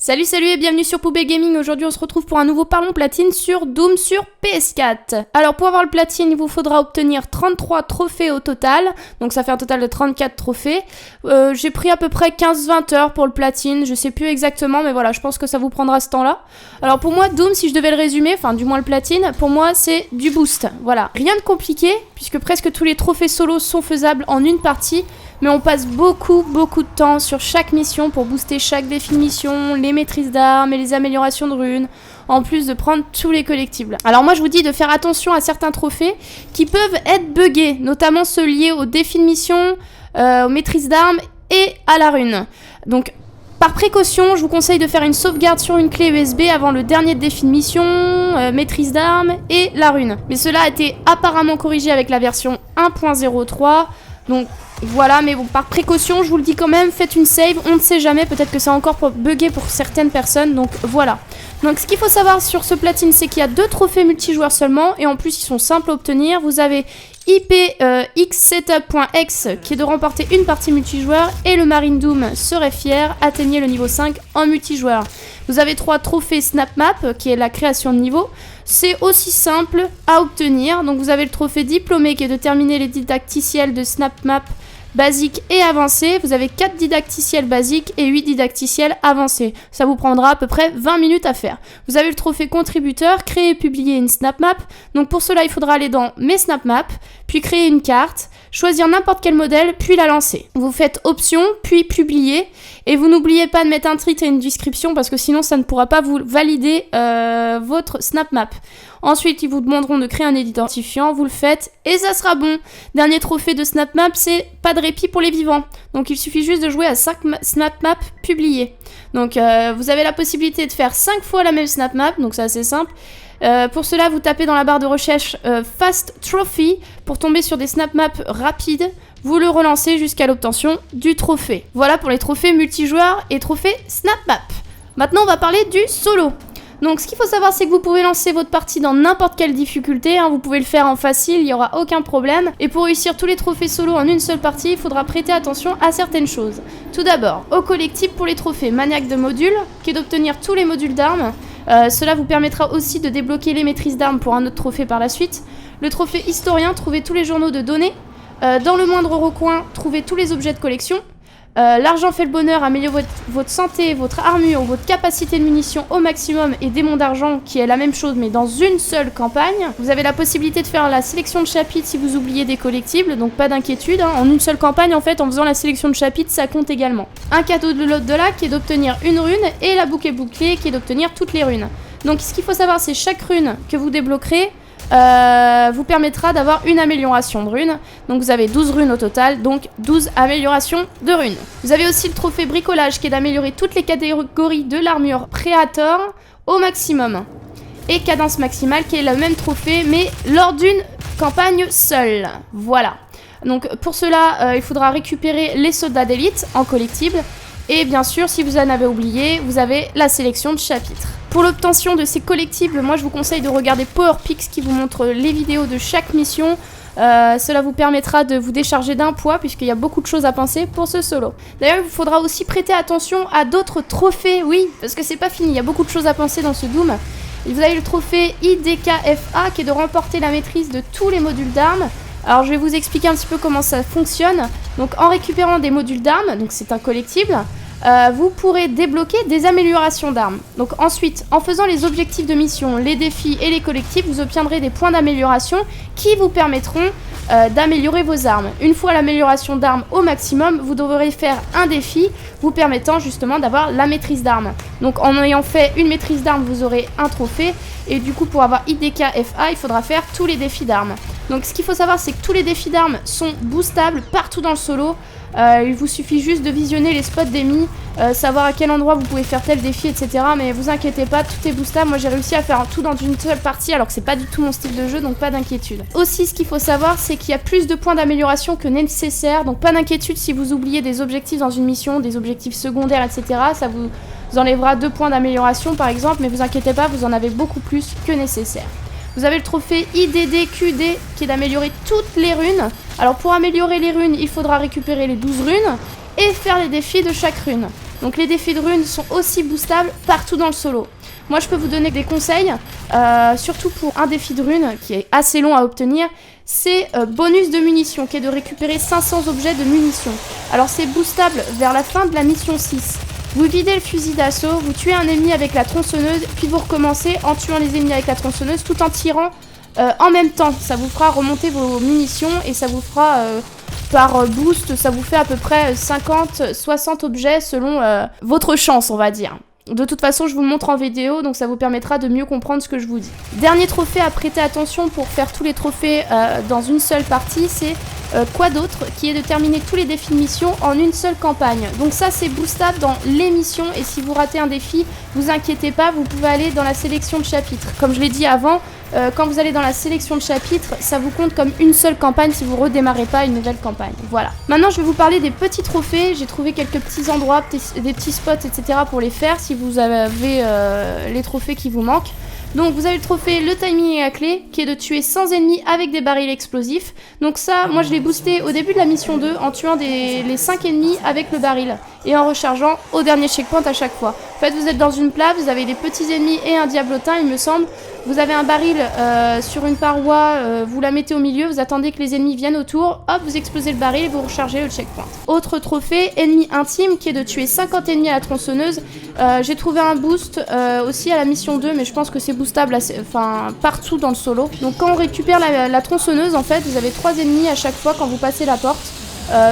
Salut et bienvenue sur Poupée Gaming. Aujourd'hui on se retrouve pour un nouveau Parlons Platine sur Doom sur PS4. Alors pour avoir le platine il vous faudra obtenir 33 trophées au total. Donc ça fait un total de 34 trophées. J'ai pris à peu près 15-20 heures pour le platine. Je sais plus exactement mais voilà, je pense que ça vous prendra ce temps là. Alors pour moi Doom, si je devais le résumer, enfin du moins le platine, pour moi c'est du boost. Voilà, rien de compliqué puisque presque tous les trophées solo sont faisables en une partie. Mais on passe beaucoup de temps sur chaque mission pour booster chaque défi de mission, les maîtrises d'armes et les améliorations de runes, en plus de prendre tous les collectibles. Alors moi je vous dis de faire attention à certains trophées qui peuvent être buggés, notamment ceux liés aux défis de mission, aux maîtrises d'armes et à la rune. Donc par précaution, je vous conseille de faire une sauvegarde sur une clé USB avant le dernier défi de mission, maîtrise d'armes et la rune. Mais cela a été apparemment corrigé avec la version 1.03, donc voilà, mais bon, par précaution, je vous le dis quand même, faites une save, on ne sait jamais, peut-être que c'est encore buggé pour certaines personnes, donc voilà. Donc ce qu'il faut savoir sur ce platine, c'est qu'il y a 2 trophées multijoueurs seulement, et en plus ils sont simples à obtenir. Vous avez IPXSetup.x qui est de remporter une partie multijoueur, et le Marine Doom serait fier, atteignez le niveau 5 en multijoueur. Vous avez 3 trophées Snap Map, qui est la création de niveau. C'est aussi simple à obtenir, donc vous avez le trophée diplômé qui est de terminer les didacticiels de Snap Map basique et avancé. Vous avez 4 didacticiels basiques et 8 didacticiels avancés. Ça vous prendra à peu près 20 minutes à faire. Vous avez le trophée contributeur, créer et publier une snap map. Donc pour cela, il faudra aller dans mes snap maps, puis créer une carte, choisir n'importe quel modèle, puis la lancer. Vous faites option, puis publier. Et vous n'oubliez pas de mettre un titre et une description parce que sinon ça ne pourra pas vous valider votre snap map. Ensuite, ils vous demanderont de créer un identifiant, vous le faites et ça sera bon. Dernier trophée de snap map, c'est pas de répit pour les vivants. Donc il suffit juste de jouer à 5 snap maps publiées. Donc vous avez la possibilité de faire 5 fois la même snap map, donc c'est assez simple. Pour cela, vous tapez dans la barre de recherche Fast Trophy pour tomber sur des snap maps rapides. Vous le relancez jusqu'à l'obtention du trophée. Voilà pour les trophées multijoueurs et trophées snap map. Maintenant, on va parler du solo. Donc ce qu'il faut savoir, c'est que vous pouvez lancer votre partie dans n'importe quelle difficulté, hein. Vous pouvez le faire en facile, il n'y aura aucun problème. Et pour réussir tous les trophées solo en une seule partie, il faudra prêter attention à certaines choses. Tout d'abord, au collectif pour les trophées maniaque de modules, qui est d'obtenir tous les modules d'armes. Cela vous permettra aussi de débloquer les maîtrises d'armes pour un autre trophée par la suite. Le trophée historien, trouvez tous les journaux de données. Dans le moindre recoin, trouvez tous les objets de collection. L'argent fait le bonheur, améliorez votre santé, votre armure, votre capacité de munitions au maximum et démon d'argent qui est la même chose mais dans une seule campagne. Vous avez la possibilité de faire la sélection de chapitres si vous oubliez des collectibles, donc pas d'inquiétude, hein. En une seule campagne en fait, en faisant la sélection de chapitres, ça compte également. Un cadeau de l'au-delà qui est d'obtenir une rune et la boucle bouclée qui est d'obtenir toutes les runes. Donc ce qu'il faut savoir, c'est chaque rune que vous débloquerez vous permettra d'avoir une amélioration de runes. Donc vous avez 12 runes au total, donc 12 améliorations de runes. Vous avez aussi le trophée bricolage qui est d'améliorer toutes les catégories de l'armure Prédator au maximum. Et cadence maximale qui est le même trophée mais lors d'une campagne seule. Voilà. Donc pour cela, il faudra récupérer les soldats d'élite en collectible. Et bien sûr, si vous en avez oublié, vous avez la sélection de chapitres. Pour l'obtention de ces collectibles, moi je vous conseille de regarder PowerPix qui vous montre les vidéos de chaque mission. Cela vous permettra de vous décharger d'un poids puisqu'il y a beaucoup de choses à penser pour ce solo. D'ailleurs, il vous faudra aussi prêter attention à d'autres trophées, oui, parce que c'est pas fini, il y a beaucoup de choses à penser dans ce Doom. Et vous avez le trophée IDKFA qui est de remporter la maîtrise de tous les modules d'armes. Alors je vais vous expliquer un petit peu comment ça fonctionne. Donc en récupérant des modules d'armes, donc c'est un collectible, vous pourrez débloquer des améliorations d'armes. Donc ensuite, en faisant les objectifs de mission, les défis et les collectifs, vous obtiendrez des points d'amélioration qui vous permettront d'améliorer vos armes. Une fois l'amélioration d'armes au maximum, vous devrez faire un défi vous permettant justement d'avoir la maîtrise d'armes. Donc en ayant fait une maîtrise d'armes, vous aurez un trophée. Et du coup, pour avoir IDKFA, il faudra faire tous les défis d'armes. Donc ce qu'il faut savoir, c'est que tous les défis d'armes sont boostables partout dans le solo. Il vous suffit juste de visionner les spots d'ennemis, savoir à quel endroit vous pouvez faire tel défi, etc. Mais vous inquiétez pas, tout est boostable. Moi j'ai réussi à faire tout dans une seule partie alors que c'est pas du tout mon style de jeu, donc pas d'inquiétude. Aussi, ce qu'il faut savoir, c'est qu'il y a plus de points d'amélioration que nécessaire. Donc pas d'inquiétude si vous oubliez des objectifs dans une mission, des objectifs secondaires, etc. Ça vous enlèvera 2 points d'amélioration par exemple, mais vous inquiétez pas, vous en avez beaucoup plus que nécessaire. Vous avez le trophée IDDQD qui est d'améliorer toutes les runes. Alors pour améliorer les runes, il faudra récupérer les 12 runes et faire les défis de chaque rune. Donc les défis de runes sont aussi boostables partout dans le solo. Moi je peux vous donner des conseils, surtout pour un défi de runes qui est assez long à obtenir, c'est bonus de munitions, qui est de récupérer 500 objets de munitions. Alors c'est boostable vers la fin de la mission 6. Vous videz le fusil d'assaut, vous tuez un ennemi avec la tronçonneuse, puis vous recommencez en tuant les ennemis avec la tronçonneuse tout en tirant en même temps. Ça vous fera remonter vos munitions et ça vous fera par boost, ça vous fait à peu près 50-60 objets selon votre chance, on va dire. De toute façon, je vous le montre en vidéo, donc ça vous permettra de mieux comprendre ce que je vous dis. Dernier trophée à prêter attention pour faire tous les trophées dans une seule partie, c'est quoi d'autre, qui est de terminer tous les défis de mission en une seule campagne. Donc ça, c'est boostable dans les missions, et si vous ratez un défi, vous inquiétez pas, vous pouvez aller dans la sélection de chapitres. Comme je l'ai dit avant, quand vous allez dans la sélection de chapitres, ça vous compte comme une seule campagne si vous redémarrez pas une nouvelle campagne. Voilà. Maintenant, je vais vous parler des petits trophées. J'ai trouvé quelques petits endroits, des petits spots, etc. pour les faire si vous avez les trophées qui vous manquent. Donc vous avez le trophée le timing est la clé, qui est de tuer 100 ennemis avec des barils explosifs. Donc ça, moi je l'ai boosté au début de la mission 2 en tuant les 5 ennemis avec le baril et en rechargeant au dernier checkpoint à chaque fois. En fait, vous êtes dans une place, vous avez des petits ennemis et un diablotin, il me semble. Vous avez un baril sur une paroi, vous la mettez au milieu, vous attendez que les ennemis viennent autour, hop, vous explosez le baril et vous rechargez le checkpoint. Autre trophée, ennemi intime, qui est de tuer 50 ennemis à la tronçonneuse. J'ai trouvé un boost aussi à la mission 2, mais je pense que c'est boostable partout dans le solo. Donc quand on récupère la tronçonneuse, en fait, vous avez 3 ennemis à chaque fois quand vous passez la porte.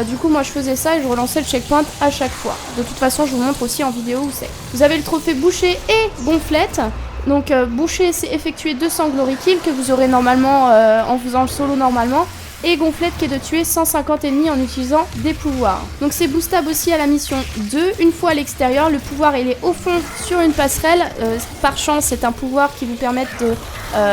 Du coup moi je faisais ça et je relançais le checkpoint à chaque fois. De toute façon je vous montre aussi en vidéo où c'est. Vous avez le trophée boucher et gonflette. Donc boucher c'est effectuer 200 glory kills que vous aurez normalement en faisant le solo normalement. Et gonflette qui est de tuer 150 ennemis en utilisant des pouvoirs. Donc c'est boostable aussi à la mission 2. Une fois à l'extérieur, le pouvoir il est au fond sur une passerelle. Par chance c'est un pouvoir qui vous permet de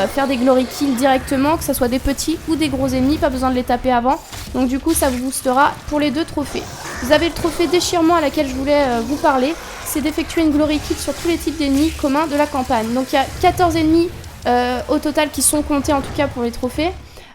faire des glory kills directement, que ce soit des petits ou des gros ennemis, pas besoin de les taper avant. Donc du coup ça vous boostera pour les deux trophées. Vous avez le trophée déchirement à laquelle je voulais vous parler. C'est d'effectuer une glory kill sur tous les types d'ennemis communs de la campagne. Donc il y a 14 ennemis au total qui sont comptés en tout cas pour les trophées.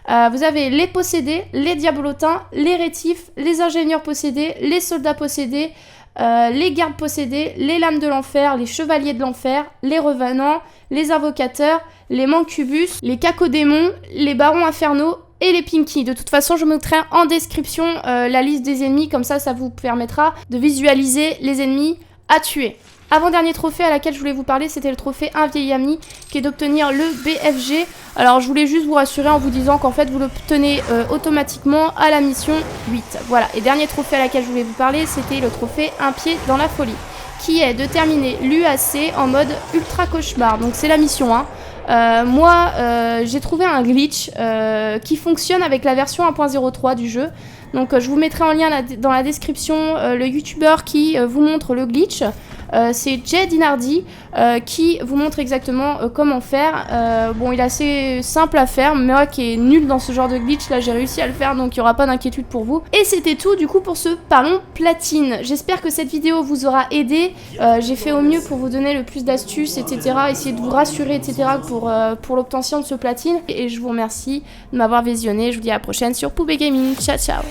Vous avez les possédés, les diabolotins, les rétifs, les ingénieurs possédés, les soldats possédés, les gardes possédés, les lames de l'enfer, les chevaliers de l'enfer, les revenants, les invocateurs, les mancubus, les cacodémons, les barons infernaux et les pinky. De toute façon, je mettrai en description la liste des ennemis, comme ça vous permettra de visualiser les ennemis à tuer. Avant-dernier trophée à laquelle je voulais vous parler, c'était le trophée Un vieil ami, qui est d'obtenir le BFG. Alors je voulais juste vous rassurer en vous disant qu'en fait vous l'obtenez automatiquement à la mission 8. Voilà, et dernier trophée à laquelle je voulais vous parler, c'était le trophée Un pied dans la folie, qui est de terminer l'UAC en mode ultra cauchemar. Donc c'est la mission 1. Moi, j'ai trouvé un glitch qui fonctionne avec la version 1.03 du jeu. Donc je vous mettrai en lien dans la description le youtubeur qui vous montre le glitch. C'est Jay Dinardi qui vous montre exactement comment faire. Bon, il est assez simple à faire, mais moi qui est nul dans ce genre de glitch, là j'ai réussi à le faire, donc il n'y aura pas d'inquiétude pour vous. Et c'était tout du coup pour ce Parlons Platine. J'espère que cette vidéo vous aura aidé. J'ai fait au mieux pour vous donner le plus d'astuces, etc. Essayer de vous rassurer, etc. pour l'obtention de ce platine. Et je vous remercie de m'avoir visionné. Je vous dis à la prochaine sur Poubé Gaming. Ciao ciao.